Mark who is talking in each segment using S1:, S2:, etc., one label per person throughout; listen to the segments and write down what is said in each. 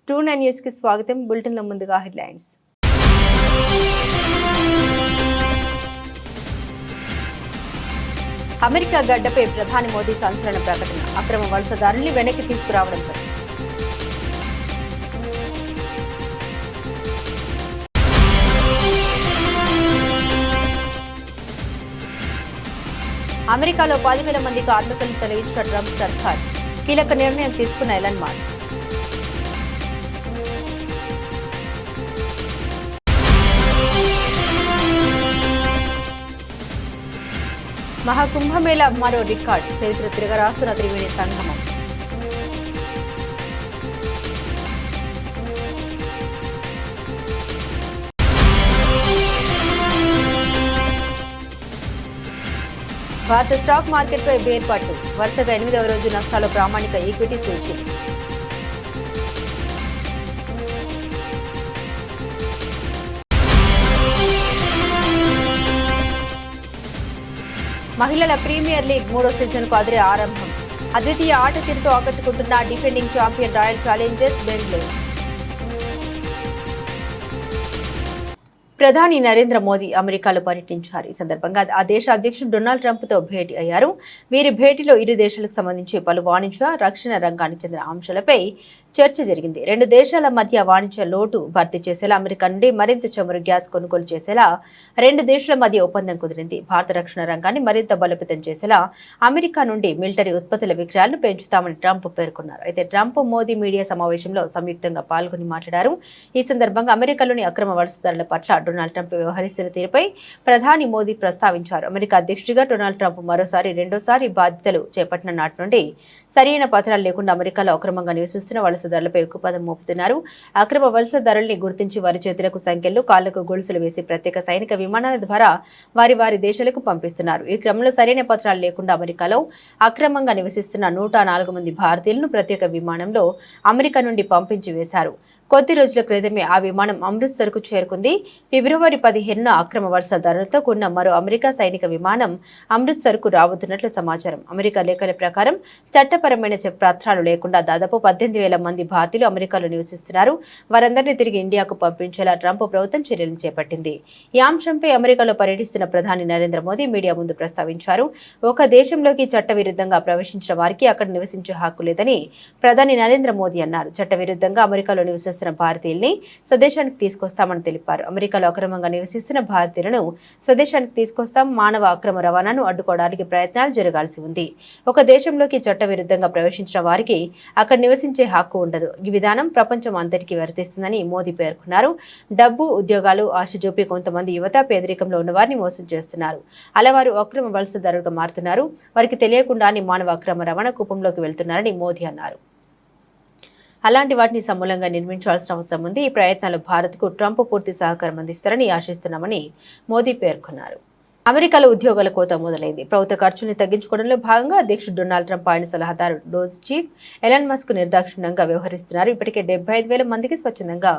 S1: ట్రూ9 news కి స్వాగతం. Bulletin లో ముందుగా హెడ్లైన్స్. అమెరికా గడ్డపై ప్రధాని మోదీ సంచలన ప్రకటన. అక్రమ వలసదారుల్ని వెనక్కి తీసుకురావడంపై అమెరికాలో 10,000 మంది కార్మికులను తొలగించిన ట్రంప్ సర్కార్ కీలక నిర్ణయం తీసుకున్న ఎలన్ మస్క్. మహాకుంభమేళా మరో రికార్డ్, చరిత్ర తిరగరాస్తున్న త్రివేణి సంగమం. భారత స్టాక్ మార్కెట్పై బేర్ పట్టు, వరుసగా 8వ రోజు నష్టాలు ప్రామాణిక ఈక్విటీ సూచీలు. మహిళల ప్రీమియర్ లీగ్ 3వ సీజన్కు అదిరే ఆరంభం. అద్వితీయ ఆట తీరుతో ఆకట్టుకుంటున్న defending champion Royal Challengers Bengaluru. ప్రధాని నరేంద్ర మోదీ అమెరికాలో పర్యటించారు. ఈ సందర్భంగా ఆ దేశ అధ్యక్షుడు డొనాల్డ్ ట్రంప్తో భేటీ అయ్యారు. వీరి భేటీలో ఇరు దేశాలకు సంబంధించి పలు వాణిజ్య, రక్షణ రంగానికి చెందిన అంశాలపై చర్చ జరిగింది. రెండు దేశాల మధ్య వాణిజ్య లోటు భర్తీ చేసేలా అమెరికా నుండి మరింత చమురు గ్యాస్ కొనుగోలు చేసేలా రెండు దేశాల మధ్య ఒప్పందం కుదిరింది. భారత రక్షణ రంగాన్ని మరింత బలోపేతం చేసేలా అమెరికా నుండి మిలిటరీ ఉత్పత్తుల విక్రయాలను పెంచుతామని ట్రంప్ పేర్కొన్నారు. అయితే ట్రంప్ మోదీ మీడియా సమావేశంలో సంయుక్తంగా పాల్గొని మాట్లాడారు. ఈ సందర్భంగా అమెరికాలోని అక్రమ వలసదారుల పట్ల డొనాల్డ్ ట్రంప్ వ్యవహరిస్తున్న తీరుపై ప్రధాని మోదీ ప్రస్తావించారు. అమెరికా అధ్యక్షుడిగా డొనాల్డ్ ట్రంప్ రెండోసారి బాధ్యతలు చేపట్టిన నాటి నుండి సరైన పత్రాలు లేకుండా అమెరికాలో అక్రమంగా నివసిస్తున్న వలసదారులపై ఉక్కుపాదం మోపుతున్నారు. అక్రమ వలసదారుల్ని గుర్తించి వారి చేతులకు సంఖ్యలు, కాళ్లకు గొలుసులు వేసి ప్రత్యేక సైనిక విమానాల ద్వారా వారి దేశాలకు పంపిస్తున్నారు. ఈ క్రమంలో సరైన పత్రాలు లేకుండా అమెరికాలో అక్రమంగా నివసిస్తున్న 104 మంది భారతీయులను ప్రత్యేక విమానంలో అమెరికా నుండి పంపించి వేశారు. కొద్ది రోజుల క్రితమే ఆ విమానం అమృత్సర్కు చేరుకుంది. ఫిబ్రవరి 15న అక్రమ వలసదారులతో కూడిన మరో అమెరికా సైనిక విమానం అమృత్సర్కు రాబోతున్నట్లు సమాచారం. అమెరికా లేఖల ప్రకారం చట్టపరమైన పత్రాలు లేకుండా దాదాపు 18,000 మంది భారతీయులు అమెరికాలో నివసిస్తున్నారు. వారందరినీ తిరిగి ఇండియాకు పంపించేలా ట్రంప్ ప్రభుత్వం చర్యలు చేపట్టింది. ఈ అంశంపై అమెరికాలో పర్యటిస్తున్న ప్రధాని నరేంద్ర మోదీ మీడియా ముందు ప్రస్తావించారు. ఒక దేశంలోకి చట్టవిరుద్ధంగా ప్రవేశించిన వారికి అక్కడ నివసించే హక్కు లేదని ప్రధాని నరేంద్ర మోదీ అన్నారు. చట్టవిరుద్ధంగా అమెరికాలో నివసిస్తున్న భారతీయుల్ని స్వదేశానికి తీసుకొస్తామని తెలిపారు. అమెరికాలో అక్రమంగా నివసిస్తున్న భారతీయులను స్వదేశానికి తీసుకొస్తాం. మానవ అక్రమ రవాణాను అడ్డుకోవడానికి ప్రయత్నాలు జరగాల్సి ఉంది. ఒక దేశంలోకి చట్టవిరుద్ధంగా ప్రవేశించిన వారికి అక్కడ నివసించే హక్కు ఉండదు. ఈ విధానం ప్రపంచం అంతటికీ వర్తిస్తుందని మోదీ పేర్కొన్నారు. డబ్బు, ఉద్యోగాలు ఆశ చూపి కొంతమంది యువత పేదరికంలో ఉన్న వారిని మోసం చేస్తున్నారు. అలా వారు అక్రమ వలసదారులుగా మారుతున్నారు. వారికి తెలియకుండానే మానవ అక్రమ రవాణా కూపంలోకి వెళ్తున్నారని మోదీ అన్నారు. అలాంటి వాటిని సమూలంగా నిర్మించాల్సిన అవసరం ఉంది. ఈ ప్రయత్నాలు భారత్కు ట్రంప్ పూర్తి సహకారం అందిస్తారని ఆశిస్తున్నామని మోదీ పేర్కొన్నారు. అమెరికాలో ఉద్యోగాల కోత మొదలైంది. ప్రభుత్వ ఖర్చుల్ని తగ్గించుకోవడంలో భాగంగా అధ్యక్షుడు డొనాల్డ్ ట్రంప్, ఆయన సలహాదారు డోజ్ చీఫ్ ఎలన్ మస్క్ నిర్దాక్షిణ్యంగా వ్యవహరిస్తున్నారు. ఇప్పటికే 75,000 మందికి స్వచ్ఛందంగా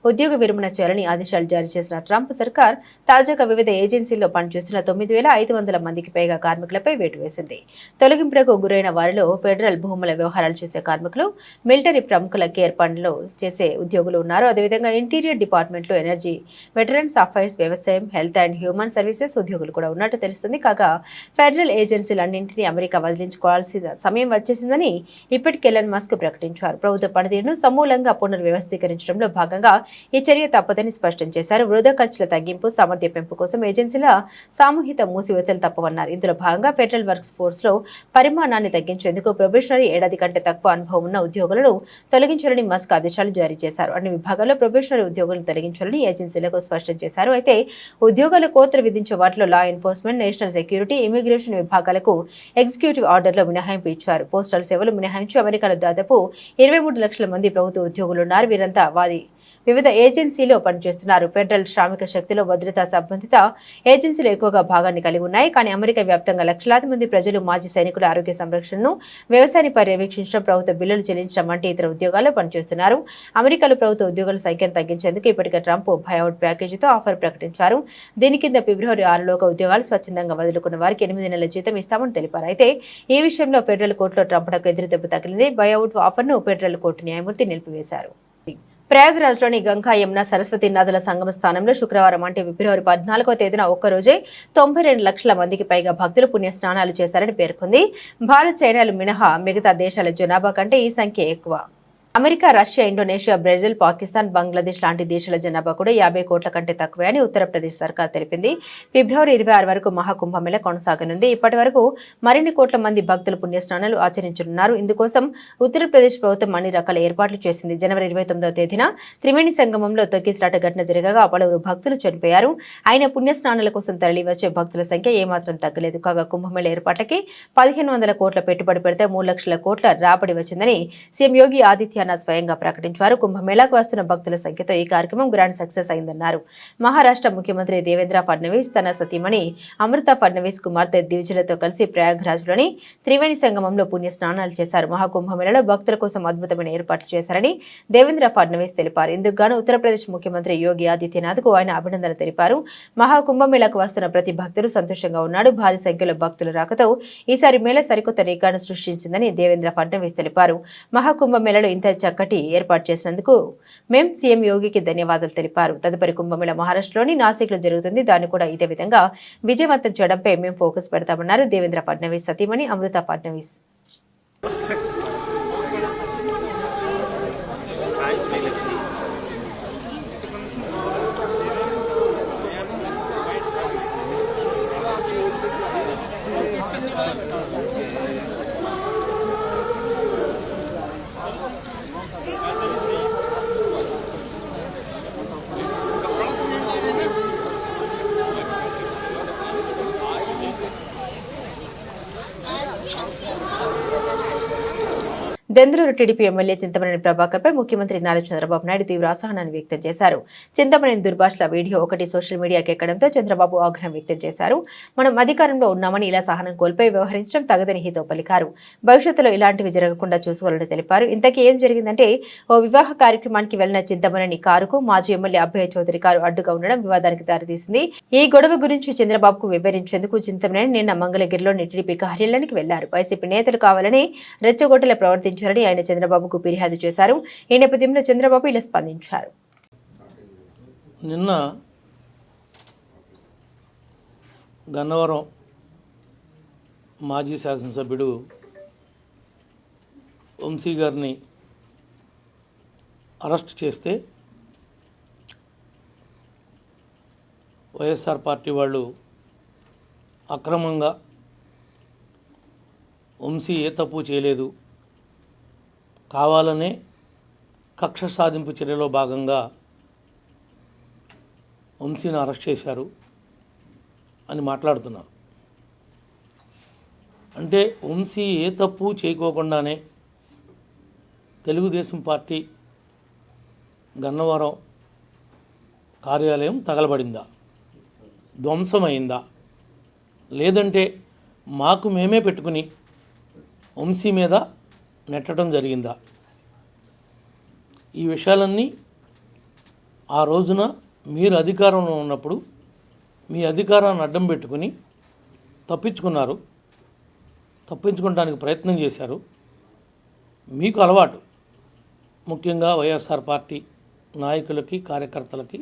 S1: ఉద్యోగ విరమణ చేయాలని ఆదేశాలు జారీ చేసిన ట్రంప్ సర్కార్ తాజాగా వివిధ ఏజెన్సీల్లో పనిచేస్తున్న 9,500 మందికి పైగా కార్మికులపై వేటు వేసింది. తొలగింపులకు గురైన వారిలో ఫెడరల్ భూముల వ్యవహారాలు చేసే కార్మికులు, మిలిటరీ ప్రముఖుల కేర్ పనులు చేసే ఉద్యోగులు ఉన్నారు. అదేవిధంగా ఇంటీరియర్ డిపార్ట్మెంట్లో ఎనర్జీ, వెటరన్స్ అఫైర్స్, వ్యవసాయం, హెల్త్ అండ్ హ్యూమన్ సర్వీసెస్ ఉద్యోగులు ఉన్నట్టు తెలుస్తుంది. కాగా ఫెడరల్ ఏజెన్సీలన్నింటినీ అమెరికా వదిలించుకోవాల్సిన సమయం వచ్చేసిందని ఇప్పటికే ఎలన్ మస్క్ ప్రకటించారు. ప్రభుత్వ పనితీరును సమూలంగా పునర్వ్యవస్థీకరించడంలో భాగంగా ఈ చర్య తప్పదని స్పష్టం చేశారు. వృధా ఖర్చుల తగ్గింపు, సామర్థ్య పెంపు కోసం ఏజెన్సీల సామూహిక మూసివేతలు తప్పవన్నారు. ఇందులో భాగంగా ఫెడరల్ వర్క్స్ ఫోర్స్ లో పరిమాణాన్ని తగ్గించేందుకు ప్రొబేషనరీ ఏడాది కంటే తక్కువ అనుభవం ఉన్న ఉద్యోగులను తొలగించాలని మస్క్ ఆదేశాలు జారీ చేశారు. అన్ని విభాగాల్లో ప్రొబేషనరీ ఉద్యోగులను తొలగించాలని ఏజెన్సీలకు స్పష్టం చేశారు. అయితే ఉద్యోగాల కోతలు విధించే వాటిలో law enforcement, national security, immigration విభాగాలకు ఎగ్జిక్యూటివ్ ఆర్డర్లో మినహాయింపు ఇచ్చారు. పోస్టల్ సేవలు మినహాయించి అమెరికాలో దాదాపు 23 లక్షల మంది ప్రభుత్వ ఉద్యోగులు ఉన్నారు. వీరంతా వివిధ ఏజెన్సీలో పనిచేస్తున్నారు. ఫెడరల్ శ్రామిక శక్తిలో భద్రతా సంబంధిత ఏజెన్సీలు ఎక్కువగా భాగాన్ని కలిగి ఉన్నాయి. కానీ అమెరికా వ్యాప్తంగా లక్షలాది మంది ప్రజలు మాజీ సైనికుల ఆరోగ్య సంరక్షణను, వ్యవసాయాన్ని పర్యవేక్షించడం, ప్రభుత్వ బిల్లులు చెల్లించడం వంటి ఇతర ఉద్యోగాల్లో పనిచేస్తున్నారు. అమెరికాలో ప్రభుత్వ ఉద్యోగుల సంఖ్యను తగ్గించేందుకు ఇప్పటికే ట్రంప్ బయౌట్ ప్యాకేజీతో ఆఫర్ ప్రకటించారు. దీని కింద ఫిబ్రవరి 6లోగా ఉద్యోగాలు స్వచ్ఛందంగా వదులుకున్న వారికి 8 నెలల జీతం ఇస్తామని తెలిపారు. అయితే ఈ విషయంలో ఫెడరల్ కోర్టులో ట్రంప్కు ఎదురుదెబ్బ తగిలింది. బయౌట్ ఆఫర్ను ఫెడరల్ కోర్టు న్యాయమూర్తి నిలిపివేశారు. ప్రయాగ్రాజ్లోని గంగా యమున సరస్వతి నదుల సంగమ స్థానంలో శుక్రవారం అంటే ఫిబ్రవరి 14వ తేదీన ఒక్కరోజే 92 లక్షల మందికి పైగా భక్తులు పుణ్య స్నానాలు చేశారని పేర్కొంది. భారత్, చైనాలు మినహా మిగతా దేశాల జనాభా కంటే ఈ సంఖ్య ఎక్కువ. America, Russia, Indonesia, Brazil, Pakistan, Bangladesh లాంటి దేశాల జనాభా కూడా 50 కోట్ల కంటే తక్కువే అని ఉత్తరప్రదేశ్ సర్కార్ తెలిపింది. ఫిబ్రవరి 26 వరకు మహాకుంభమేళ కొనసాగనుంది. ఇప్పటి వరకు మరిన్ని కోట్ల మంది భక్తులు పుణ్యస్నానాలు ఆచరించనున్నారు. ఇందుకోసం ఉత్తరప్రదేశ్ ప్రభుత్వం అన్ని రకాల ఏర్పాట్లు చేసింది. జనవరి 29వ తేదీన త్రివేణి సంగమంలో తొక్కిసలాట ఘటన జరగగా పలువురు భక్తులు చనిపోయారు. ఆయన పుణ్యస్నానాల కోసం తరలివచ్చే భక్తుల సంఖ్య ఏమాత్రం తగ్గలేదు. కాగా కుంభమేళ ఏర్పాట్లకి 1500 కోట్ల పెట్టుబడి పెడితే 3 లక్షల కోట్ల రాబడి వచ్చిందని సీఎం యోగి ఆదిత్యనాథ్ స్వయంగా ప్రకటించారు. కుంభమేళాకు వస్తున్న భక్తుల సంఖ్యతో ఈ కార్యక్రమం గ్రాండ్ సక్సెస్ అయిందన్నారు. మహారాష్ట్ర ముఖ్యమంత్రి దేవేంద్ర ఫడ్నవీస్ తన సతీమణి అమృత ఫడ్నవీస్ కుమార్తె దివిజలతో కలిసి ప్రయాగ్రాజ్లోని త్రివేణి సంగమంలో పుణ్య స్నానాలు చేశారు. మహాకుంభమేళలో భక్తుల కోసం అద్భుతమైన ఏర్పాట్లు చేశారని దేవేంద్ర ఫడ్నవీస్ తెలిపారు. ఇందుకు గాను ఉత్తరప్రదేశ్ ముఖ్యమంత్రి యోగి ఆదిత్యనాథ్ కు ఆయన అభినందనలు తెలిపారు. మహాకుంభమేళకు వస్తున్న ప్రతి భక్తుడు సంతోషంగా ఉన్నాడు. భారీ సంఖ్యలో భక్తుల రాకతో ఈసారి మేళ సరికొత్త రికార్డు సృష్టించిందని దేవేంద్ర ఫడ్నవీస్ తెలిపారు. మహాకుంభమేళలో ఇంత చక్కటి ఏర్పాటు చేసినందుకు మేం సీఎం యోగికి ధన్యవాదాలు తెలిపారు. తదుపరి కుంభమేళ మహారాష్ట్రలోని నాసిక్ లో జరుగుతుంది. దాన్ని కూడా ఇదే విధంగా విజయవంతం చేయడంపై మేం ఫోకస్ పెడతామన్నారు దేవేంద్ర ఫడ్నవీస్ సతీమణి అమృత ఫడ్నవీస్. దెందులూరు టీడీపీ ఎమ్మెల్యే చింతమనేని ప్రభాకర్ పై ముఖ్యమంత్రి నారా చంద్రబాబు నాయుడు తీవ్ర అసహనాన్ని వ్యక్తం చేశారు. చింతమనేని దుర్భాషల వీడియో ఒకటి సోషల్ మీడియాకి ఎక్కడంతో చంద్రబాబు ఆగ్రహం వ్యక్తం చేశారు. మనం అధికారంలో ఉన్నామని ఇలా సహనం కోల్పోయి వ్యవహరించడం తగదని హితో పలికారు. భవిష్యత్తులో ఇలాంటివి జరగకుండా చూసుకోవాలని తెలిపారు. ఇంతకీ ఏం జరిగిందంటే ఓ వివాహ కార్యక్రమానికి వెళ్లిన చింతమనేని కారుకు మాజీ ఎమ్మెల్యే అభయ చౌదరి కారు అడ్డుగా ఉండడం వివాదానికి దారితీసింది. ఈ గొడవ గురించి చంద్రబాబుకు వివరించేందుకు చింతమనేని నిన్న మంగళగిరిలోని టీడీపీ కార్యాలయానికి వెళ్లారు. వైసీపీ నేతలు కావాలని రెచ్చగొట్టేలా ప్రవర్తించారు. ఆయన చంద్రబాబుకు ఫిర్యాదు చేశారు. ఈ నేపథ్యంలో చంద్రబాబు ఇలా స్పందించారు.
S2: నిన్న గన్నవరం మాజీ శాసనసభ్యుడు వంశీ గారిని అరెస్ట్ చేస్తే వైఎస్ఆర్ పార్టీ వాళ్ళు అక్రమంగా వంశీ ఏ తప్పు చేయలేదు, కావాలనే కక్ష సాధింపు చర్యలో భాగంగా వంశీని అరెస్ట్ చేశారు అని మాట్లాడుతున్నారు. అంటే వంశీ ఏ తప్పు చేయకోకుండానే తెలుగుదేశం పార్టీ గన్నవరం కార్యాలయం తగలబడిందా, ధ్వంసమైందా, లేదంటే మాకు మేమే పెట్టుకుని వంశీ మీద నెట్టడం జరిగిందా? ఈ విషయాలన్నీ ఆ రోజున మీరు అధికారంలో ఉన్నప్పుడు మీ అధికారాన్ని అడ్డం పెట్టుకుని తప్పించుకోవడానికి ప్రయత్నం చేశారు. మీకు అలవాటు, ముఖ్యంగా వైఎస్ఆర్ పార్టీ నాయకులకి, కార్యకర్తలకి,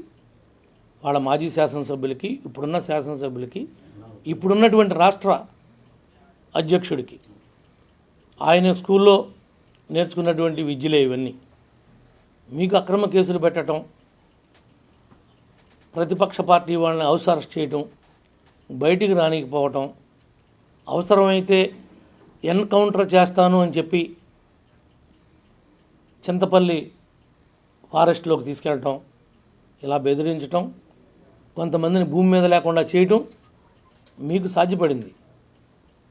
S2: వాళ్ళ మాజీ శాసనసభ్యులకి, ఇప్పుడున్న శాసనసభ్యులకి, ఇప్పుడున్నటువంటి రాష్ట్ర అధ్యక్షుడికి ఆయన స్కూల్లో నేర్చుకున్నటువంటి విద్యలే ఇవన్నీ. మీకు అక్రమ కేసులు పెట్టడం, ప్రతిపక్ష పార్టీ వాళ్ళని హౌస్ అరెస్ట్ చేయటం, బయటికి రానికపోవటం, అవసరమైతే ఎన్కౌంటర్ చేస్తాను అని చెప్పి చింతపల్లి ఫారెస్ట్లోకి తీసుకెళ్ళటం, ఇలా బెదిరించటం, కొంతమందిని భూమి మీద లేకుండా చేయటం మీకు సాధ్యపడింది.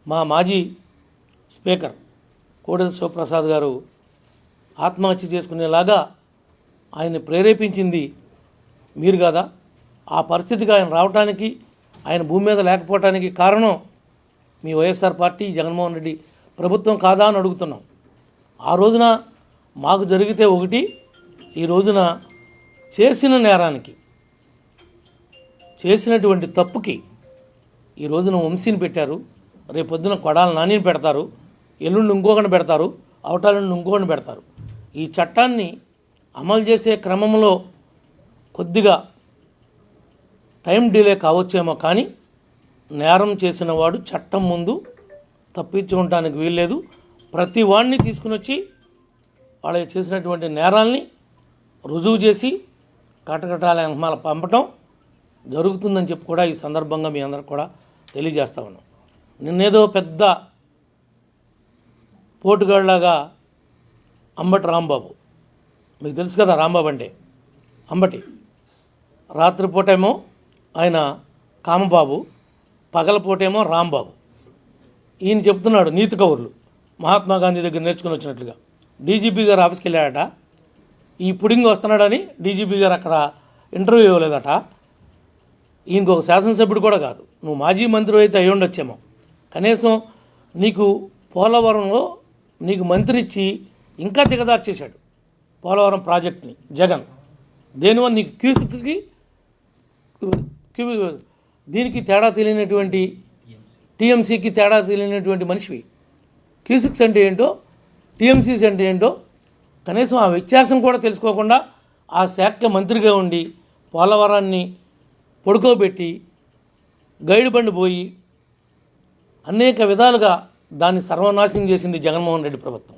S2: మా మాజీ స్పీకర్ కోడెల శివప్రసాద్ గారు ఆత్మహత్య చేసుకునేలాగా ఆయన్ని ప్రేరేపించింది మీరు కదా. ఆ పరిస్థితికి ఆయన రావడానికి, ఆయన భూమి మీద లేకపోవటానికి కారణం మీ వైఎస్ఆర్ పార్టీ, జగన్మోహన్ రెడ్డి ప్రభుత్వం కాదా అని అడుగుతున్నాం. ఆ రోజున మాకు జరిగితే ఒకటి, ఈ రోజున చేసిన నేరానికి, చేసినటువంటి తప్పుకి ఈ రోజున వంశీని పెట్టారు. రేపొద్దున కొడాల నానిని పెడతారు, ఎల్లుండి ఇంకొకరిని పెడతారు, అవటాల నుండి ఇంకొకరిని పెడతారు. ఈ చట్టాన్ని అమలు చేసే క్రమంలో కొద్దిగా టైం డిలే కావచ్చేమో, కానీ నేరం చేసిన వాడు చట్టం ముందు తప్పించుకోవటానికి వీల్లేదు. ప్రతి వాడిని తీసుకుని వచ్చి వాళ్ళు చేసినటువంటి నేరాల్ని రుజువు చేసి కటకటాల పంపటం జరుగుతుందని చెప్పి కూడా ఈ సందర్భంగా మీ అందరికి కూడా తెలియజేస్తా ఉన్నాం. నిన్నేదో పెద్ద పోటుగాళ్ళలాగా అంబటి రాంబాబు, మీకు తెలుసు కదా రాంబాబు అంటే అంబటి, రాత్రిపూటేమో ఆయన కామబాబు, పగలపూటేమో రాంబాబు. ఈయన చెప్తున్నాడు నీతి కౌరులు మహాత్మా గాంధీ దగ్గర నేర్చుకుని వచ్చినట్లుగా. డీజీపీ గారు ఆఫీస్కి వెళ్ళాడట, ఈ పుడింగ్ వస్తున్నాడని డీజీపీ గారు అక్కడ ఇంటర్వ్యూ ఇవ్వలేదట. ఈయనకు ఒక శాసనసభ్యుడు కూడా కాదు, నువ్వు మాజీ మంత్రి అయితే అయ్యి ఉండొచ్చేమో. కనీసం నీకు పోలవరంలో నీకు మంత్రి ఇచ్చి ఇంకా దిగదారు చేశాడు పోలవరం ప్రాజెక్ట్ని జగన్. దేనివల్ల నీకు క్యూసిక్కి దీనికి తేడా తెలియనటువంటి, టీఎంసీకి తేడా తెలియనటువంటి మనిషివి. క్యూసిక్స్ అంటే ఏంటో, టీఎంసీస్ అంటే ఏంటో కనీసం ఆ వ్యత్యాసం కూడా తెలుసుకోకుండా ఆ శాఖ మంత్రిగా ఉండి పోలవరాన్ని పడుకోబెట్టి గైడ్ బండి పోయి అనేక విధాలుగా దాన్ని సర్వనాశనం చేసింది జగన్మోహన్ రెడ్డి ప్రభుత్వం.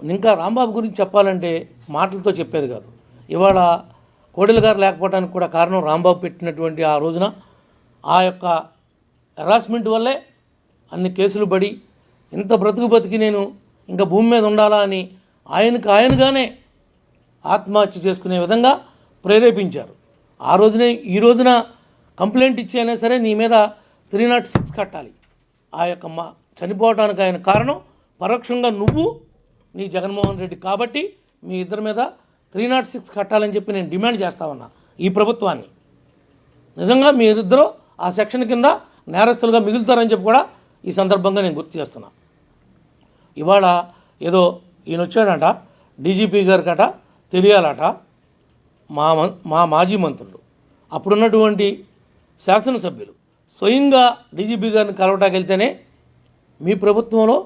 S2: ఇంకా రాంబాబు గురించి చెప్పాలంటే మాటలతో చెప్పేది కాదు. ఇవాళ కోడెల గారు లేకపోవడానికి కూడా కారణం రాంబాబు పెట్టినటువంటి ఆ రోజున ఆ యొక్క హెరాస్మెంట్ వల్లే అన్ని కేసులు పడి ఇంత బతికి నేను ఇంకా భూమి మీద ఉండాలా అని ఆయనగానే ఆత్మహత్య చేసుకునే విధంగా ప్రేరేపించారు. ఆ రోజునే ఈ రోజున కంప్లైంట్ ఇచ్చి అయినా సరే నీ మీద 306 కట్టాలి. ఆ యొక్క చనిపోవడానికి ఆయన కారణం పరోక్షంగా నువ్వు నీ జగన్మోహన్ రెడ్డి కాబట్టి మీ ఇద్దరి మీద 306 కట్టాలని చెప్పి నేను డిమాండ్ చేస్తా ఉన్నా ఈ ప్రభుత్వాన్ని. నిజంగా మీరిద్దరూ ఆ సెక్షన్ కింద నేరస్తులుగా మిగులుతారని చెప్పి కూడా ఈ సందర్భంగా నేను గుర్తు చేస్తున్నా. ఇవాళ ఏదో ఈయన వచ్చాడంట, డీజీపీ గారికట తెలియాలట మా మాజీ మంత్రులు, అప్పుడున్నటువంటి శాసనసభ్యులు స్వయంగా డీజీపీ గారిని కలవటానికి వెళ్తేనే మీ ప్రభుత్వంలో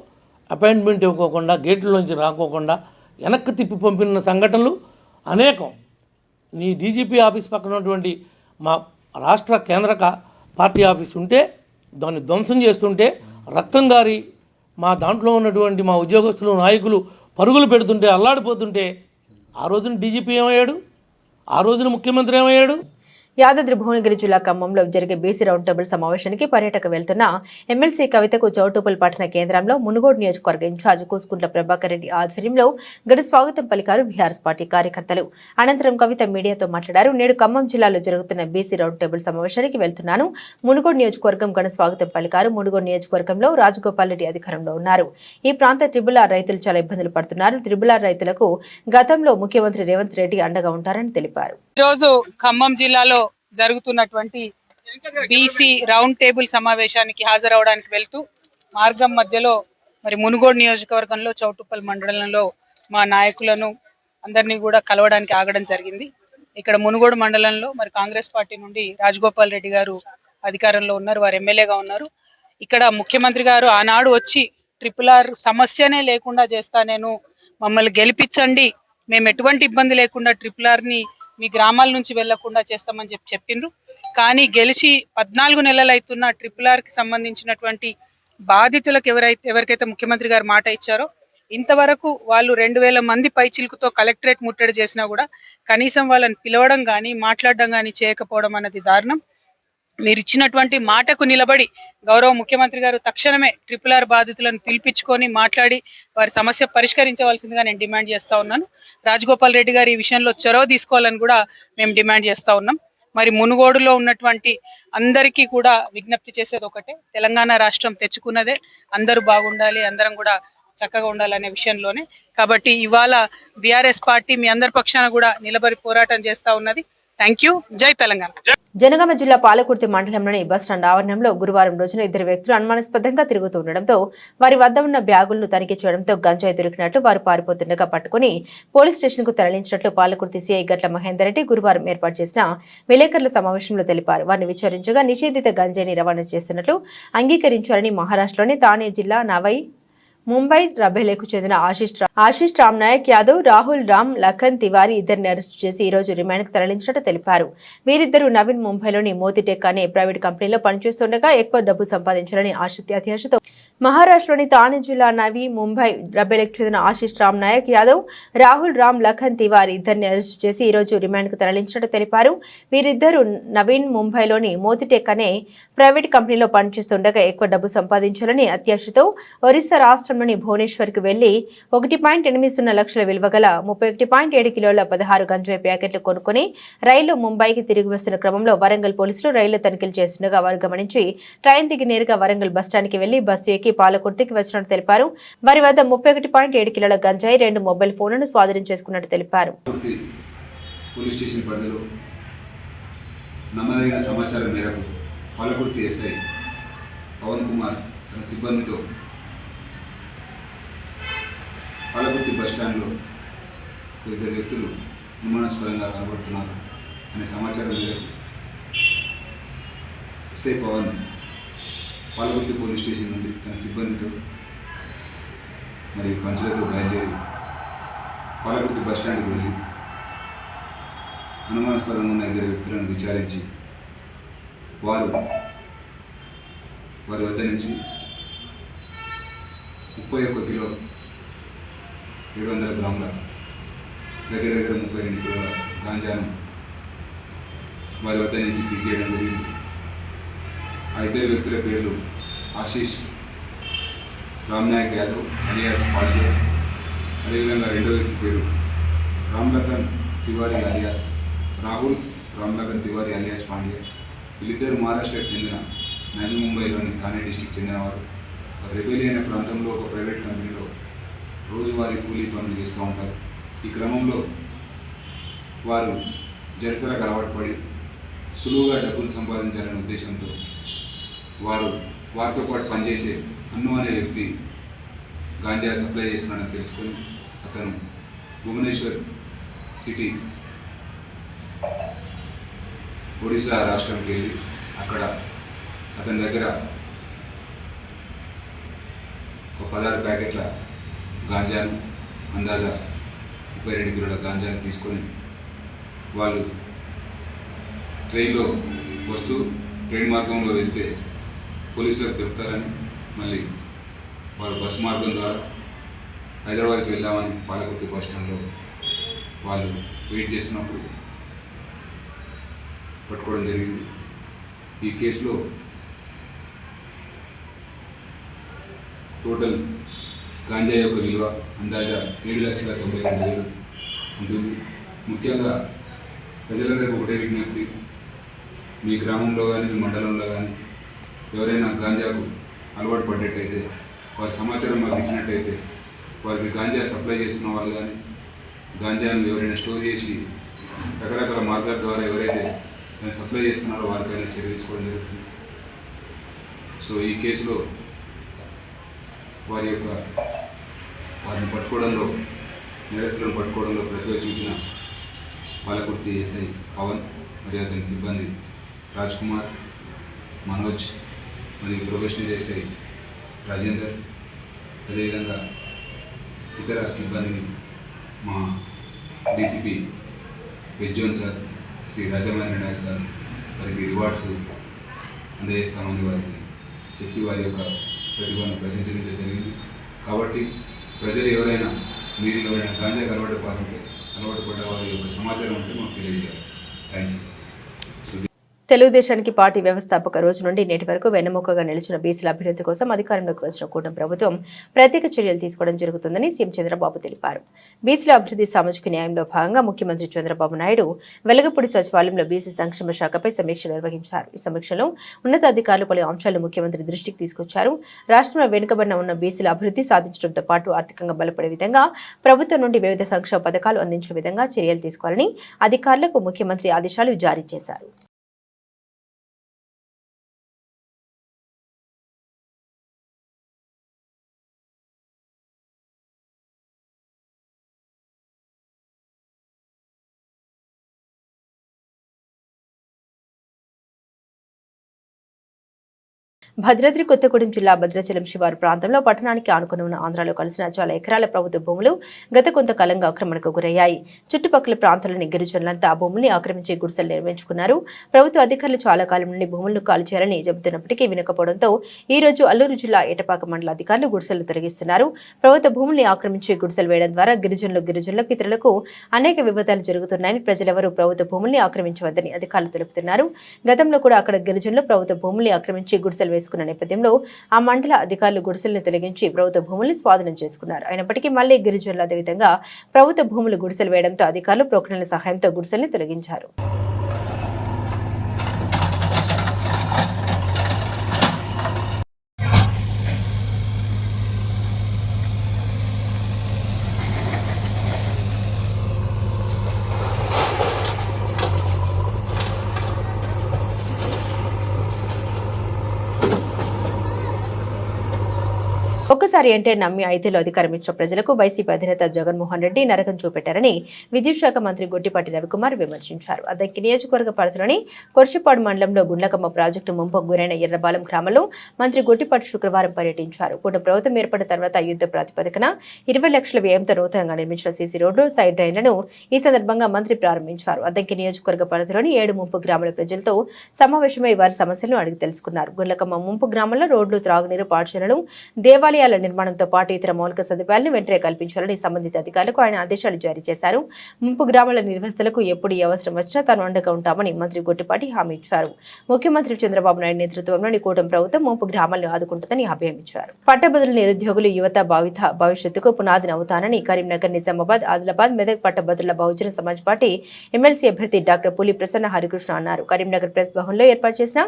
S2: అపాయింట్మెంట్ ఇవ్వకోకుండా గేట్లలోంచి రాకోకుండా వెనక్కి తిప్పి పంపిన సంఘటనలు అనేకం. నీ డీజీపీ ఆఫీస్ పక్కన ఉన్నటువంటి మా రాష్ట్ర కేంద్ర పార్టీ ఆఫీస్ ఉంటే దాన్ని ధ్వంసం చేస్తుంటే రక్తం గారి మా దాంట్లో ఉన్నటువంటి మా ఉద్యోగస్తులు నాయకులు పరుగులు పెడుతుంటే అల్లాడిపోతుంటే ఆ రోజున డీజీపీ ఏమయ్యాడు, ఆ రోజున ముఖ్యమంత్రి ఏమయ్యాడు?
S1: యాదాద్రి భువనగిరి జిల్లా ఖమ్మంలో జరిగే బీసీ రౌండ్ టేబుల్ సమావేశానికి పర్యటక వెళ్తున్న ఎమ్మెల్సీ కవితకు చౌటుప్పల్ పట్టణ కేంద్రంలో మునుగోడు నియోజకవర్గ ఇన్ఛార్జ్ కూసుకుంట్ల ప్రభాకర్ రెడ్డి ఆధ్వర్యంలో ఘన స్వాగతం పలికారు బీఆర్ఎస్ పార్టీ కార్యకర్తలు. అనంతరం కవిత మీడియాతో మాట్లాడారు. నేడు ఖమ్మం జిల్లాలో జరుగుతున్న బీసీ రౌండ్ టేబుల్ సమావేశానికి వెళ్తున్నాను. మునుగోడు నియోజకవర్గం ఘన స్వాగతం పలికారు. మునుగోడు నియోజకవర్గంలో రాజగోపాల్ రెడ్డి అధికారంలో ఉన్నారు. ఈ ప్రాంత ట్రిబుల్ ఆర్ రైతులు చాలా ఇబ్బందులు పడుతున్నారు. ట్రిబుల్ ఆర్ రైతులకు గతంలో ముఖ్యమంత్రి రేవంత్ రెడ్డి అండగా ఉంటారని తెలిపారు.
S3: ఈరోజు ఖమ్మం జిల్లాలో జరుగుతున్నటువంటి బీసీ రౌండ్ టేబుల్ సమావేశానికి హాజరవడానికి వెళ్తూ మార్గం మధ్యలో మరి మునుగోడు నియోజకవర్గంలో చౌటుప్పల్ మండలంలో మా నాయకులను అందరినీ కూడా కలవడానికి ఆగడం జరిగింది. ఇక్కడ మునుగోడు మండలంలో మరి కాంగ్రెస్ పార్టీ నుండి రాజగోపాల్ రెడ్డి గారు అధికారంలో ఉన్నారు, వారు ఎమ్మెల్యేగా ఉన్నారు. ఇక్కడ ముఖ్యమంత్రి గారు ఆనాడు వచ్చి ట్రిపుల్ ఆర్ సమస్యనే లేకుండా చేస్తా, నేను మమ్మల్ని గెలిపించండి, మేము ఎటువంటి ఇబ్బంది లేకుండా ట్రిపుల్ ఆర్ని మీ గ్రామాల నుంచి వెళ్లకుండా చేస్తామని చెప్పిండ్రు. కానీ గెలిచి 14 నెలలు అవుతున్న ట్రిపుల్ ఆర్ కి సంబంధించినటువంటి బాధితులకు ఎవరికైతే ముఖ్యమంత్రి గారు మాట ఇచ్చారో ఇంతవరకు వాళ్ళు 2000 మంది పైచిలుకుతో కలెక్టరేట్ ముట్టడి చేసినా కూడా కనీసం వాళ్ళని పిలవడం కానీ మాట్లాడడం కానీ చేయకపోవడం అన్నది దారుణం. మీరు ఇచ్చినటువంటి మాటకు నిలబడి గౌరవ ముఖ్యమంత్రి గారు తక్షణమే ట్రిపుల్ ఆర్ బాధితులను పిలిపించుకొని మాట్లాడి వారి సమస్య పరిష్కరించవలసిందిగా నేను డిమాండ్ చేస్తా ఉన్నాను. రాజగోపాల్ రెడ్డి గారు ఈ విషయంలో చొరవ తీసుకోవాలని కూడా మేము డిమాండ్ చేస్తా ఉన్నాం. మరి మునుగోడులో ఉన్నటువంటి అందరికీ కూడా విజ్ఞప్తి చేసేది ఒకటే, తెలంగాణ రాష్ట్రం తెచ్చుకున్నదే, అందరూ బాగుండాలి, అందరం కూడా చక్కగా ఉండాలనే విషయంలోనే. కాబట్టి ఇవాళ బీఆర్ఎస్ పార్టీ మీ అందరి పక్షాన కూడా నిలబడి పోరాటం చేస్తా ఉన్నది. Thank you. జై తెలంగాణ.
S1: జనగామ జిల్లా పాలకుర్తి మండలంలోని బస్టాండ్ ఆవరణంలో గురువారం రోజున 2 వ్యక్తులు అనుమానాస్పదంగా తిరుగుతూ ఉండడంతో వారి వద్ద ఉన్న బ్యాగులను తనిఖీ చేయడంతో గంజాయి దొరికినట్లు వారు పారిపోతుండగా పట్టుకుని పోలీస్ స్టేషన్ కు తరలించినట్లు పాలకుర్తి సీఐ గట్ల మహేందర్ రెడ్డి గురువారం ఏర్పాటు చేసిన విలేకరుల సమావేశంలో తెలిపారు. వారిని విచారించగా నిషేధిత గంజాయిని రవాణా చేస్తున్నట్లు అంగీకరించారని మహారాష్ట్రలోని తానే జిల్లా నవై ముంబై రబేలకు చెందిన ఆశిష్ రామ్ నాయక్ యాదవ్, రాహుల్ రామ్ లఖన్ తివారీ ఇద్దరిని అరెస్టు చేసి ఈ రోజు రిమాండ్కు తరలించినట్టు తెలిపారు. వీరిద్దరూ నవీన్ ముంబైలోని మోతిటెక్ అనే ప్రైవేట్ కంపెనీలో పనిచేస్తుండగా ఎక్కువ డబ్బు సంపాదించాలని అత్యాశతో మహారాష్ట్రలోని థానే జిల్లా నవీ ముంబై రబేలకు చెందిన ఆశిష్ రామ్ నాయక్ యాదవ్, రాహుల్ రామ్ లఖన్ తివారీ ఇద్దరిని అరెస్టు చేసి ఈ రోజు రిమాండ్కు తరలించినట్టు తెలిపారు. వీరిద్దరూ నవీన్ ముంబైలోని మోతిటెక్ అనే ప్రైవేట్ కంపెనీలో పనిచేస్తుండగా ఎక్కువ డబ్బు సంపాదించాలని అత్యాశతో ఒరిస్సా రాష్ట్రంలోని భువనేశ్వర్కు వెళ్లి 1.80 లక్షల విలువ గల 31.7 కిలోల 16 గంజాయి ప్యాకెట్లు కొనుక్కుని రైల్లో ముంబైకి తిరిగి వస్తున్న క్రమంలో వరంగల్ పోలీసులు రైళ్ల తనిఖీలు చేస్తుండగా వారు గమనించి ట్రైన్ దిగి నేరుగా వరంగల్ బస్టాండ్కి వెళ్లి బస్సు ఎక్కి పాలకుర్తికి వచ్చినట్టు తెలిపారు. వారి వద్ద 31.7 కిలోల గంజాయి, 2 మొబైల్ ఫోన్లను స్వాధీనం చేసుకున్నట్టు తెలిపారు.
S4: పోలీస్ స్టేషన్ పరిధిలో నమ్మదగిన సమాచారం మేరకు పాలకుర్తి ఎస్ఐ పవన్ కుమార్ తన సిబ్బందితో పాలకుర్తి బస్టాండ్లో ఇద్దరు వ్యక్తులు అనుమానాస్పదంగా కనబడుతున్నారు అనే సమాచారం మేరకు SI Pavan Palakurthi police station నుండి తన సిబ్బందితో మరియు పంచులతో బయలుదేరి పాలకుర్తి బస్టాండ్కి వెళ్ళి అనుమానాస్పదంగా ఉన్న ఇద్దరు వ్యక్తులను విచారించి వారి వద్ద నుంచి 31 కిలో 700 గ్రాముల దగ్గర 32 కిలోల గాంజాను వారి వద్ద నుంచి సీజ్ చేయడం జరిగింది. ఆ ఇద్దరు వ్యక్తుల పేర్లు ఆశిష్ రామ్ నాయక్ యాదవ్ అలియాస్ పాండ్య, అదేవిధంగా రెండో వ్యక్తి పేరు రామ్ లఖన్ తివారీ అలియాస్ రాహుల్ రామ్ లఖన్ తివారీ అలియాస్ పాండ్య. వీళ్ళిద్దరు మహారాష్ట్రకు చెందిన నవీ ముంబైలోని థానే డిస్టిక్ చెందినవారు. రెబెలి అనే ప్రాంతంలో ఒక ప్రైవేట్ కంపెనీలో రోజువారీ కూలీ పనులు చేస్తూ ఉంటారు. ఈ క్రమంలో వారు జలసరకు అలవాటు పడి సులువుగా డబ్బులు సంపాదించాలనే ఉద్దేశంతో వారితో పాటు పనిచేసే అన్ను అనే వ్యక్తి గాంజా సప్లై చేస్తున్నాడని తెలుసుకొని అతను భువనేశ్వర్ సిటీ ఒడిశా రాష్ట్రంకి వెళ్ళి అక్కడ అతని దగ్గర ఒక 16 ప్యాకెట్ల గాంజాను, అందాజా 32 కిలోల గాంజాను తీసుకొని వాళ్ళు ట్రైన్లో వస్తూ ట్రైన్ మార్గంలో వెళ్తే పోలీసులకు దొరుకుతారని మళ్ళీ వారు బస్సు మార్గం ద్వారా హైదరాబాద్కి వెళ్దామని పాలకుర్తి బస్ స్టాండ్లో వాళ్ళు వెయిట్ చేస్తున్నప్పుడు పట్టుకోవడం జరిగింది. ఈ కేసులో టోటల్ గాంజా యొక్క విలువ అందాజా 7,92,000 ఉంటుంది. ముఖ్యంగా ప్రజలందరికీ ఒకటే విజ్ఞప్తి, మీ గ్రామంలో కానీ మీ మండలంలో కానీ ఎవరైనా గాంజాకు అలవాటు పడ్డట్టయితే వారి సమాచారం మాకు ఇచ్చినట్టయితే వారికి గాంజా సప్లై చేస్తున్న వాళ్ళు కానీ గాంజాను ఎవరైనా స్టోర్ చేసి రకరకాల మార్గాల ద్వారా ఎవరైతే దాన్ని సప్లై చేస్తున్నారో వారిపైన చర్య తీసుకోవడం జరుగుతుంది. సో ఈ కేసులో వారిని పట్టుకోవడంలో, నేరస్తులను పట్టుకోవడంలో ప్రతిభ చూపిన పాలకుర్తి ఎస్ఐ పవన్ మరియు అతని సిబ్బంది రాజ్ కుమార్, మనోజ్ మరియు ప్రొఫెషనల్ ఎస్ఐ రాజేందర్, అదేవిధంగా ఇతర సిబ్బందిని మా డీసీపీ వెజ్జోన్ సార్, శ్రీ రాజమహేంద్ర నాయక్ సార్ వారికి రివార్డ్స్ అందజేస్తామని వారికి చెప్పి వారి యొక్క ప్రతిభను ప్రశంసించడం జరిగింది. కాబట్టి ప్రజలు ఎవరైనా గాంజాకు అలవాటు పడ్డ వారి యొక్క సమాచారం ఉంటే మాకు తెలియజేయాలి. Thank you.
S1: తెలుగుదేశానికి పార్టీ వ్యవస్థాపక రోజు నుండి నేటి వరకు వెన్నెముకగా నిలిచిన బీసీల అభ్యున్నతి కోసం అధికారంలోకి వచ్చిన కూటమి ప్రభుత్వం ప్రత్యేక చర్యలు తీసుకోవడం జరుగుతుందని సీఎం చంద్రబాబు తెలిపారు. బీసీల అభివృద్ధి, సామాజిక న్యాయంలో భాగంగా ముఖ్యమంత్రి చంద్రబాబు నాయుడు వెలగపూడి సచివాలయంలో బీసీ సంక్షేమ శాఖపై సమీక్ష నిర్వహించారు. ఈ సమీక్షలో ఉన్నతాధికారులు పలు అంశాలను ముఖ్యమంత్రి దృష్టికి తీసుకొచ్చారు. రాష్ట్రంలో వెనుకబడిన ఉన్న బీసీల అభివృద్ధి సాధించడంతో పాటు ఆర్థికంగా బలపడే విధంగా ప్రభుత్వం నుండి వివిధ సంక్షేమ పథకాలు అందించే విధంగా చర్యలు తీసుకోవాలని అధికారులకు ముఖ్యమంత్రి ఆదేశాలు జారీ చేశారు. భద్రాద్రి కొత్తగూడెం జిల్లా భద్రాచలం శివారు ప్రాంతంలో పట్టణానికి ఆనుకుని ఉన్న ఆంధ్రాలో కలిసిన చాలా ఎకరాల ప్రభుత్వ భూములు గత కొంతకాలంగా ఆక్రమణకు గురయ్యాయి. చుట్టుపక్కల ప్రాంతాల్లోని గిరిజనులంతా ఆ భూముల్ని ఆక్రమించి గుడిసెలు నిర్మించుకున్నారు. ప్రభుత్వ అధికారులు చాలా కాలం నుండి భూములను ఖాళీ చేయాలని చెబుతున్నప్పటికీ వినకపోవడంతో ఈ రోజు అల్లూరు జిల్లా ఏటపాక మండల అధికారులు గుడిసెలు తొలగిస్తున్నారు. ప్రభుత్వ భూముల్ని ఆక్రమించి గుడిసెలు వేయడం ద్వారా గిరిజనులకు ఇతరులకు అనేక వివాదాలు జరుగుతున్నాయని ప్రజలెవరూ ప్రభుత్వ భూముల్ని ఆక్రమించవద్దని అధికారులు తెలుపుతున్నారు. గతంలో కూడా అక్కడ గిరిజనులు ప్రభుత్వ భూముల్ని ఆక్రమించి గుడిసెలు వేసుకున్న నేపథ్యంలో ఆ మండల అధికారులు గుడిసెలను తొలగించి ప్రభుత్వ భూముల్ని స్వాధీనం చేసుకున్నారు. అయినప్పటికీ మళ్లీ గిరిజనులు అదేవిధంగా ప్రభుత్వ భూములు గుడిసెలు వేయడంతో అధికారులు ప్రొక్లైన్ల సహాయంతో గుడిసెల్ని తొలగించారు. ఒక్కసారి అంటే నమ్మి ఐదేళ్లు అధికారం ఇచ్చిన ప్రజలకు వైసీపీ అధినేత జగన్మోహన్ రెడ్డి నరకం చూపెట్టారని విద్యుత్ శాఖ మంత్రి గొట్టిపాటి రవికుమార్ విమర్శించారు. అద్దంకి నియోజకవర్గ పరిధిలోని కొర్షపాడు మండలంలో గుండ్లకమ్మ ప్రాజెక్టు ముంపుకు గురైన ఎర్రబాలెం గ్రామంలో మంత్రి గొట్టిపాటి శుక్రవారం పర్యటించారు. కూటమి ప్రభుత్వం ఏర్పడిన తర్వాత యుద్ధ ప్రాతిపదికన 20 లక్షల వ్యయంతో నూతనంగా నిర్మించిన సీసీ రోడ్లు, సైడ్ డ్రైన్లను ఈ సందర్భంగా మంత్రి ప్రారంభించారు. అద్దంకి నియోజకవర్గ పరిధిలోని 7 ముంపు గ్రామాల ప్రజలతో సమావేశమై వారి సమస్యలను అడిగి తెలుసుకున్నారు. గుండ్లకమ్మ ముంపు గ్రామంలో రోడ్లు, త్రాగునీరు, పాఠశాలలు, దేవాలయాల నిర్మాణంతో పాటు ఇతర మౌలిక సదుపాయాలను వెంటనే కల్పించాలని సంబంధిత అధికారులకు ఆయన ఆదేశాలు జారీ చేశారు. ముంపు గ్రామాల నిర్వాసితులకు ఎప్పుడు ఏ అవసరం వచ్చినా తాను అండగా ఉంటామని మంత్రి గొట్టిపాటి హామీ ఇచ్చారు. ముఖ్యమంత్రి చంద్రబాబు నాయుడు నేతృత్వంలోని కూటమి ప్రభుత్వం ముంపు గ్రామాలను ఆదుకుంటుందని హామీ ఇచ్చారు. పట్టభద్రుల నిరుద్యోగులు, యువత భవిష్యత్తుకు పునాదిని అవుతానని కరీంనగర్, నిజామాబాద్, ఆదిలాబాద్, మెదక్ పట్టభద్రుల బహుజన సమాజ్ పార్టీ ఎమ్మెల్సీ అభ్యర్థి డాక్టర్ పులి ప్రసన్న హరికృష్ణ అన్నారు. కరీంనగర్ ప్రెస్ భవన్లో ఏర్పాటు చేసిన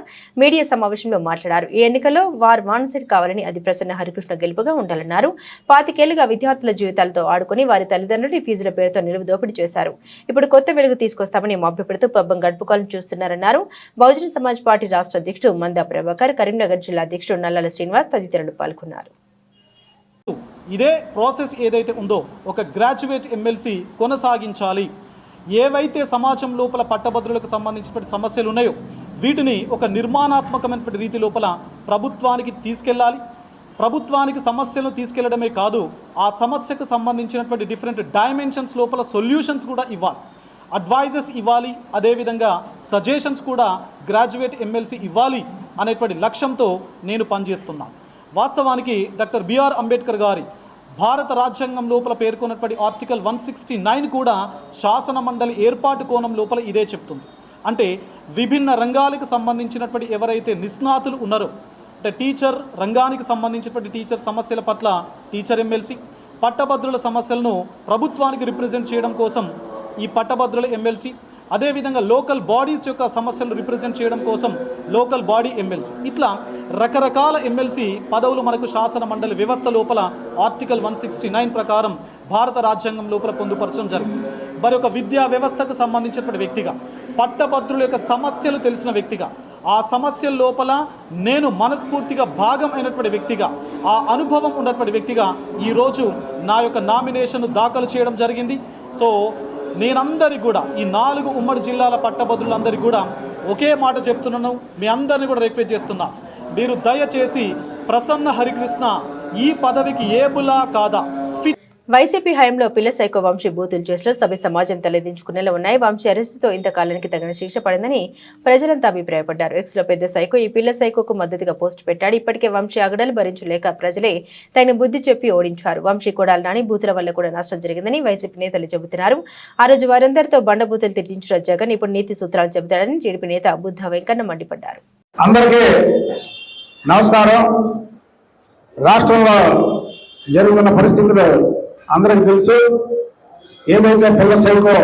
S1: మీడియా సమావేశంలో మాట్లాడారు. ఈ ఎన్నికల్లో వారు వాన్సెట్ కావాలని, అది ప్రసన్న హరికృష్ణ గెలుపుగా ఉండాలన్నారు. 25 ఏళ్లుగా విద్యార్థుల జీవితాలతో ఆడుకుని వారి తల్లిదండ్రులు ఫీజుల పేరుతో నిలువు దోపిడీ చేశారు. ఇప్పుడు కొత్త వెలుగు తీసుకొస్తామని మభ్యపెడుతూ పబ్బం గడుపుకోవాలని చూస్తున్నారన్నారు. బహుజన సమాజ్ పార్టీ రాష్ట్ర అధ్యక్షుడు మందా ప్రభాకర్, కరీంనగర్ జిల్లా అధ్యక్షుడు నల్లాల శ్రీనివాస్ తదితరులు పాల్గొన్నారు.
S5: ఇదే ప్రాసెస్ ఏదైతే ఉందో ఒక గ్రాడ్యుయేట్ ఎమ్మెల్సీ కొనసాగించాలి. ఏవైతే సమాజం లోపల పట్టభద్రులకు సంబంధించినటువంటి సమస్యలు ఉన్నాయో వీటిని ఒక నిర్మాణాత్మకమైనటువంటి రీతి లోపల ప్రభుత్వానికి తీసుకెళ్లాలి. ప్రభుత్వానికి సమస్యలను తీసుకెళ్లడమే కాదు, ఆ సమస్యకు సంబంధించినటువంటి డిఫరెంట్ డైమెన్షన్స్ లోపల సొల్యూషన్స్ కూడా ఇవ్వాలి, అడ్వైజెస్ ఇవ్వాలి, అదేవిధంగా సజెషన్స్ కూడా గ్రాడ్యుయేట్ ఎమ్మెల్సీ ఇవ్వాలి అనేటువంటి లక్ష్యంతో నేను పనిచేస్తున్నాను. వాస్తవానికి డాక్టర్ బిఆర్ అంబేద్కర్ గారి భారత రాజ్యాంగం లోపల పేర్కొన్నటువంటి ఆర్టికల్ 169 కూడా శాసన మండలి ఏర్పాటు కోణం లోపల ఇదే చెప్తుంది. అంటే విభిన్న రంగాలకు సంబంధించినటువంటి ఎవరైతే నిష్ణాతులు ఉన్నారో, అంటే టీచర్ రంగానికి సంబంధించినటువంటి టీచర్ సమస్యల పట్ల టీచర్ ఎమ్మెల్సీ, పట్టభద్రుల సమస్యలను ప్రభుత్వానికి రిప్రజెంట్ చేయడం కోసం ఈ పట్టభద్రుల ఎమ్మెల్సీ, అదేవిధంగా లోకల్ బాడీస్ యొక్క సమస్యలను రిప్రజెంట్ చేయడం కోసం లోకల్ బాడీ ఎమ్మెల్సీ, ఇట్లా రకరకాల ఎమ్మెల్సీ పదవులు మనకు శాసన మండలి వ్యవస్థ లోపల ఆర్టికల్ 169 ప్రకారం భారత రాజ్యాంగం లోపల పొందుపరచడం జరిగింది. మరొక విద్యా వ్యవస్థకు సంబంధించినటువంటి వ్యక్తిగా, పట్టభద్రుల యొక్క సమస్యలు తెలిసిన వ్యక్తిగా, ఆ సమస్యల లోపల నేను మనస్ఫూర్తిగా భాగం అయినటువంటి వ్యక్తిగా, ఆ అనుభవం ఉన్నటువంటి వ్యక్తిగా ఈరోజు నా యొక్క నామినేషన్ దాఖలు చేయడం జరిగింది. సో నేనందరికీ కూడా, ఈ 4 ఉమ్మడి జిల్లాల పట్టభద్రులందరికీ కూడా ఒకే మాట చెప్తున్నాను, మీ అందరినీ కూడా రిక్వెస్ట్ చేస్తున్నా, మీరు దయచేసి ప్రసన్న హరికృష్ణ ఈ పదవికి ఏబులా కాదా.
S1: వైసీపీ హయాంలో పిల్ల సైకో వంశీ బూతులు చేసిన సభ్య సమాజం తలెదించుకునేలా ఉన్నాయి. వంశీ అరెస్టుతో ఇంతకాలానికి తగిన శిక్ష పడిందని ప్రజలంతా అభిప్రాయపడ్డారు. ఎక్స్లో పెద్ద సైకో ఈ పిల్ల సైకోకు మద్దతుగా పోస్ట్ పెట్టాడు. ఇప్పటికే వంశీ ఆగడాలు భరించలేక ప్రజలే తగిన బుద్ధి చెప్పి ఓడించారు. వంశీ కొడాలి నాని బూతుల వల్ల కూడా నష్టం జరిగిందని వైసీపీ నేతలు చెబుతున్నారు. ఆ రోజు వారందరితో బండబూతులు తిట్టించిన జగన్ ఇప్పుడు నీతి సూత్రాలు చెబుతాడని టీడీపీ నేత బుద్ధ వెంకన్న మండిపడ్డారు.
S6: అందరికీ నమస్కారం. రాష్ట్రంలో జరుగుతున్న పరిస్థితులు అందరికి తెలుసు. ఏదైతే పిల్ల సైకో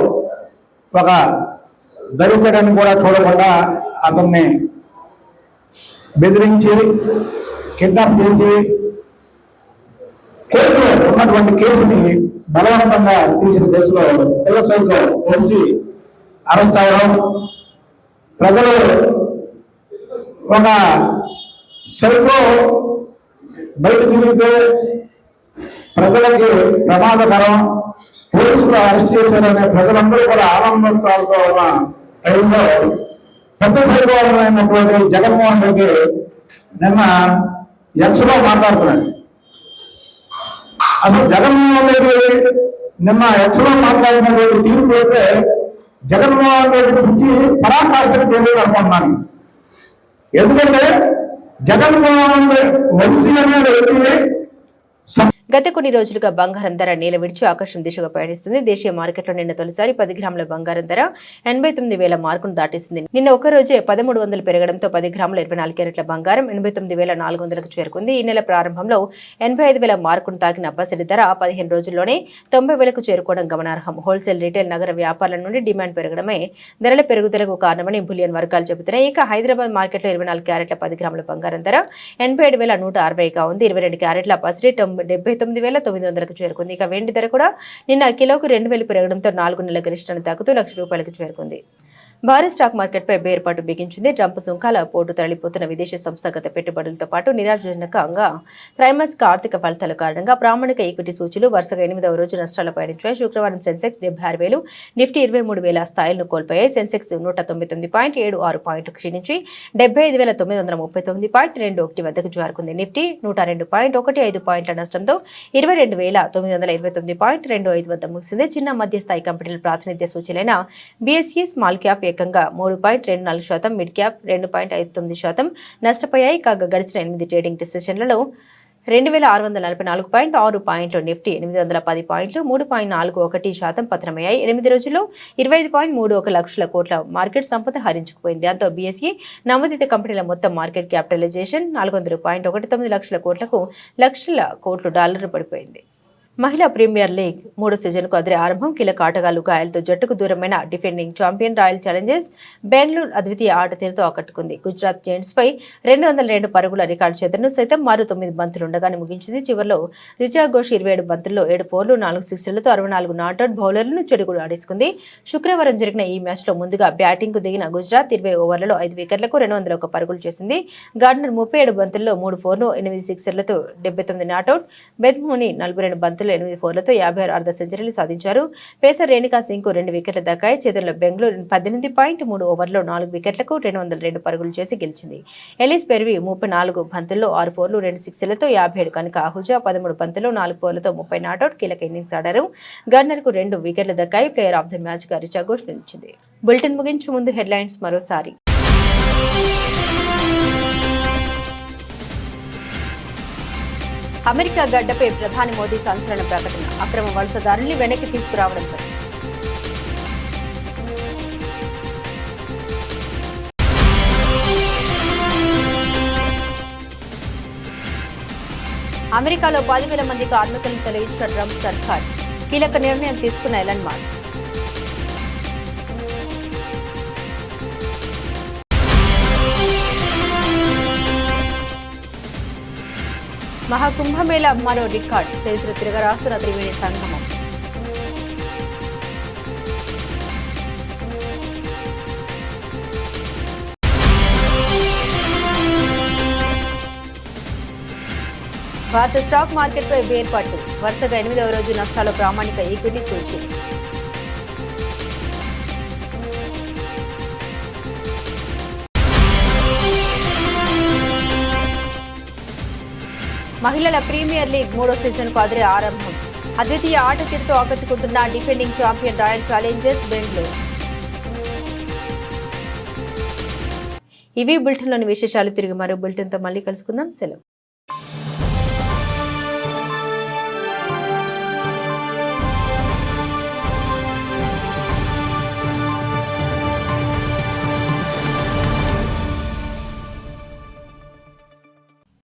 S6: ఒక దళితుడని కూడా చూడకుండా అతన్ని బెదిరించి కిడ్నాప్ చేసి కోర్టులో ఉన్నటువంటి కేసుని బలవంతంగా తీసిన కేసులో పిల్ల సైకో వచ్చి అరెస్ట్ అవ్వడం, ప్రజలు ఒక సైకో బయట తిరిగితే ప్రజలకి ప్రమాదకరం, పోలీసులు అరెస్ట్ చేశారనే ప్రజలందరూ కూడా ఆనందోత్సాహాలతో ఉన్న టైంలో పెద్ద సైకోమైనటువంటి జగన్మోహన్ రెడ్డి నిన్న ఎక్స్లో మాట్లాడుతున్నాడు. అసలు జగన్మోహన్ రెడ్డి నిన్న ఎక్స్లో మాట్లాడినటువంటి తీర్పు అయితే జగన్మోహన్ రెడ్డి గురించి పరాకాష్ఠకు తెలియదు అనుకుంటున్నాను. ఎందుకంటే జగన్మోహన్ రెడ్డి వంశీ అనే వ్యక్తి
S1: గత కొన్ని రోజులుగా బంగారం ధర నేల విడిచి ఆకాశం దిశగా పయనిస్తుంది. దేశీయ మార్కెట్లో నిన్న తొలిసారి 10 గ్రాముల బంగారం ధర 89,000 మార్కును దాటేసింది. నిన్న ఒక రోజే 1300 పెరగడంతో 10 గ్రాముల 24 క్యారెట్ల బంగారం 89,400కు చేరుకుంది. ఈ నెల ప్రారంభంలో 85,000 మార్కును తాకిన అబ్బసిడి ధర 15 రోజుల్లోనే 90,000కు చేరుకోవడం గమనార్హం. హోల్సేల్, రీటైల్, నగర వ్యాపారాల నుండి డిమాండ్ పెరగడమే ధరల పెరుగుదలకు కారణమని బులియన్ వర్గాలు చెబుతున్నాయి. ఇక హైదరాబాద్ మార్కెట్లో 24 క్యారెట్ల 10 గ్రాముల బంగారం ధర 87,160గా ఉంది. 22 క్యారెట్ల పసిడి 79,900కు చేరుకుంది. ఇక వెండి ధర కూడా నిన్న కిలోకు 2,000 పెరగడంతో 4 నెలల గరిష్టాన్ని తాకుతూ ₹1,00,000కు చేరుకుంది. భారీ స్టాక్ మార్కెట్పై బేర్పాటు బిగించింది. ట్రంప్ సుంకాల పోటు తరలిపోతున్న విదేశీ సంస్థాగత పెట్టుబడులతో పాటు నిరాశజనకంగా త్రైమాసిక ఆర్థిక ఫలితాల కారణంగా ప్రామాణిక ఈక్విటీ సూచీలు వరుసగా 8వ రోజు నష్టాలు పయనించాయి. శుక్రవారం సెన్సెక్స్ 76,000, నిఫ్టీ 23,000 స్థాయిలను కోల్పోయాయి. సెన్సెక్స్ 199.76 పాయింట్లు క్షీణించి 75,939.21 వద్దకు జారుకుంది. నిఫ్టీ 102.15 పాయింట్ల నష్టంతో 22,929.25 వద్ద ముగిసింది. చిన్న మధ్య స్థాయి కంపెనీల ప్రాతినిధ్య సూచీలైన బీఎస్ఈ స్మాల్ క్యాప్ ఏకంగా 3.24%, మిడ్ క్యాప్ 2.59% నష్టపోయాయి. కాగా గడిచిన 8 ట్రేడింగ్ సెషన్లలో 2,644.6 పాయింట్లు, నిఫ్టీ 810 పాయింట్లు 3.41% పతనమయ్యాయి. 8 రోజుల్లో 25.31 లక్షల కోట్ల మార్కెట్ సంపద హరించుకుపోయింది. దాంతో బీఎస్ఈ నమోదిత కంపెనీల మొత్తం మార్కెట్ క్యాపిటలైజేషన్ 400.19 లక్షల కోట్లు డాలర్లు పడిపోయింది. మహిళా ప్రీమియర్ లీగ్ 3వ సీజన్కు అదిరే ఆరంభం. కీలక ఆటగాళ్లు గాయాలతో జట్టుకు దూరమైన defending champion Royal Challengers Bengaluru అద్వితీయ ఆట తీరుతో ఆకట్టుకుంది. గుజరాత్ జెయింట్స్ పై 202 పరుగుల రికార్డు చేతను సైతం మరో 9 బంతులు ఉండగానే ముగించింది. చివరిలో రిచా ఘోష్ 27 బంతుల్లో 7 ఫోర్లు 4 సిక్సర్లతో 64 నాట్అవుట్ బౌలర్లను చెడుగుడు ఆడేసుకుంది. శుక్రవారం జరిగిన ఈ మ్యాచ్లో ముందుగా బ్యాటింగ్కు దిగిన గుజరాత్ 20 ఓవర్లలో 5 వికెట్లకు 201 పరుగులు చేసింది. గార్డనర్ 37 బంతుల్లో 3 ఫోర్లు 8 సిక్సర్లతో 79 నాట్అవుట్, బెద్మోని 42 బంతుల్లో 8 ఫోర్లతో 56 అర్ధ సెంచరీలు సాధించారు. పేసర్ రేణుకా సింగ్కు 2 వికెట్లు దక్కాయి. చేతుల్లో బెంగళూరు 18.3 ఓవర్లో 4 వికెట్లకు 202 పరుగులు చేసి గెలిచింది. ఎలిస్ పెర్వి 34 బంతుల్లో 6 ఫోర్లు 2 సిక్సర్లతో 57 కనుక ఆహుజా 13 బంతుల్లో 4 ఫోర్లతో 30 నాట్అవుట్ కీలక ఇన్నింగ్స్ ఆడారు. గవర్నర్కు 2 వికెట్లు దక్కాయి. ప్లేయర్ ఆఫ్ ది మ్యాచ్ గా రిచా ఘోష్ నిలిచింది. బులెటిన్ ముగించే ముందు హెడ్లైన్స్ మరోసారి. అమెరికా గడ్డపై ప్రధాని మోదీ సంచలన ప్రకటన, అక్రమ వలసదారుల్ని వెనక్కి తీసుకురావడంపై. అమెరికాలో 10,000 మంది కార్మికులను తొలగించిన ట్రంప్ సర్కార్ కీలక నిర్ణయం తీసుకున్న ఎలన్ మస్క్. మహాకుంభమేళ మరో రికార్డ్, చరిత్ర తిరగరాస్తున్న త్రివేణి సంగమం. భారత స్టాక్ మార్కెట్పై బేర్పాటు, వరుసగా 8వ రోజు నష్టాలు ప్రామాణిక ఈక్విటీ సూచీలు. మహిళల ప్రీమియర్ లీగ్ 3వ సీజన్కు అదిరే ఆరంభం. అద్వితీయ ఆట తీరుతో ఆకట్టుకుంటున్న defending champion Royal Challengers Bengaluru. ఇవి బులెటిన్లోని విశేషాలు. తిరిగి మరో బులెటిన్తో మళ్ళీ కలుసుకుందాం. సెలవు.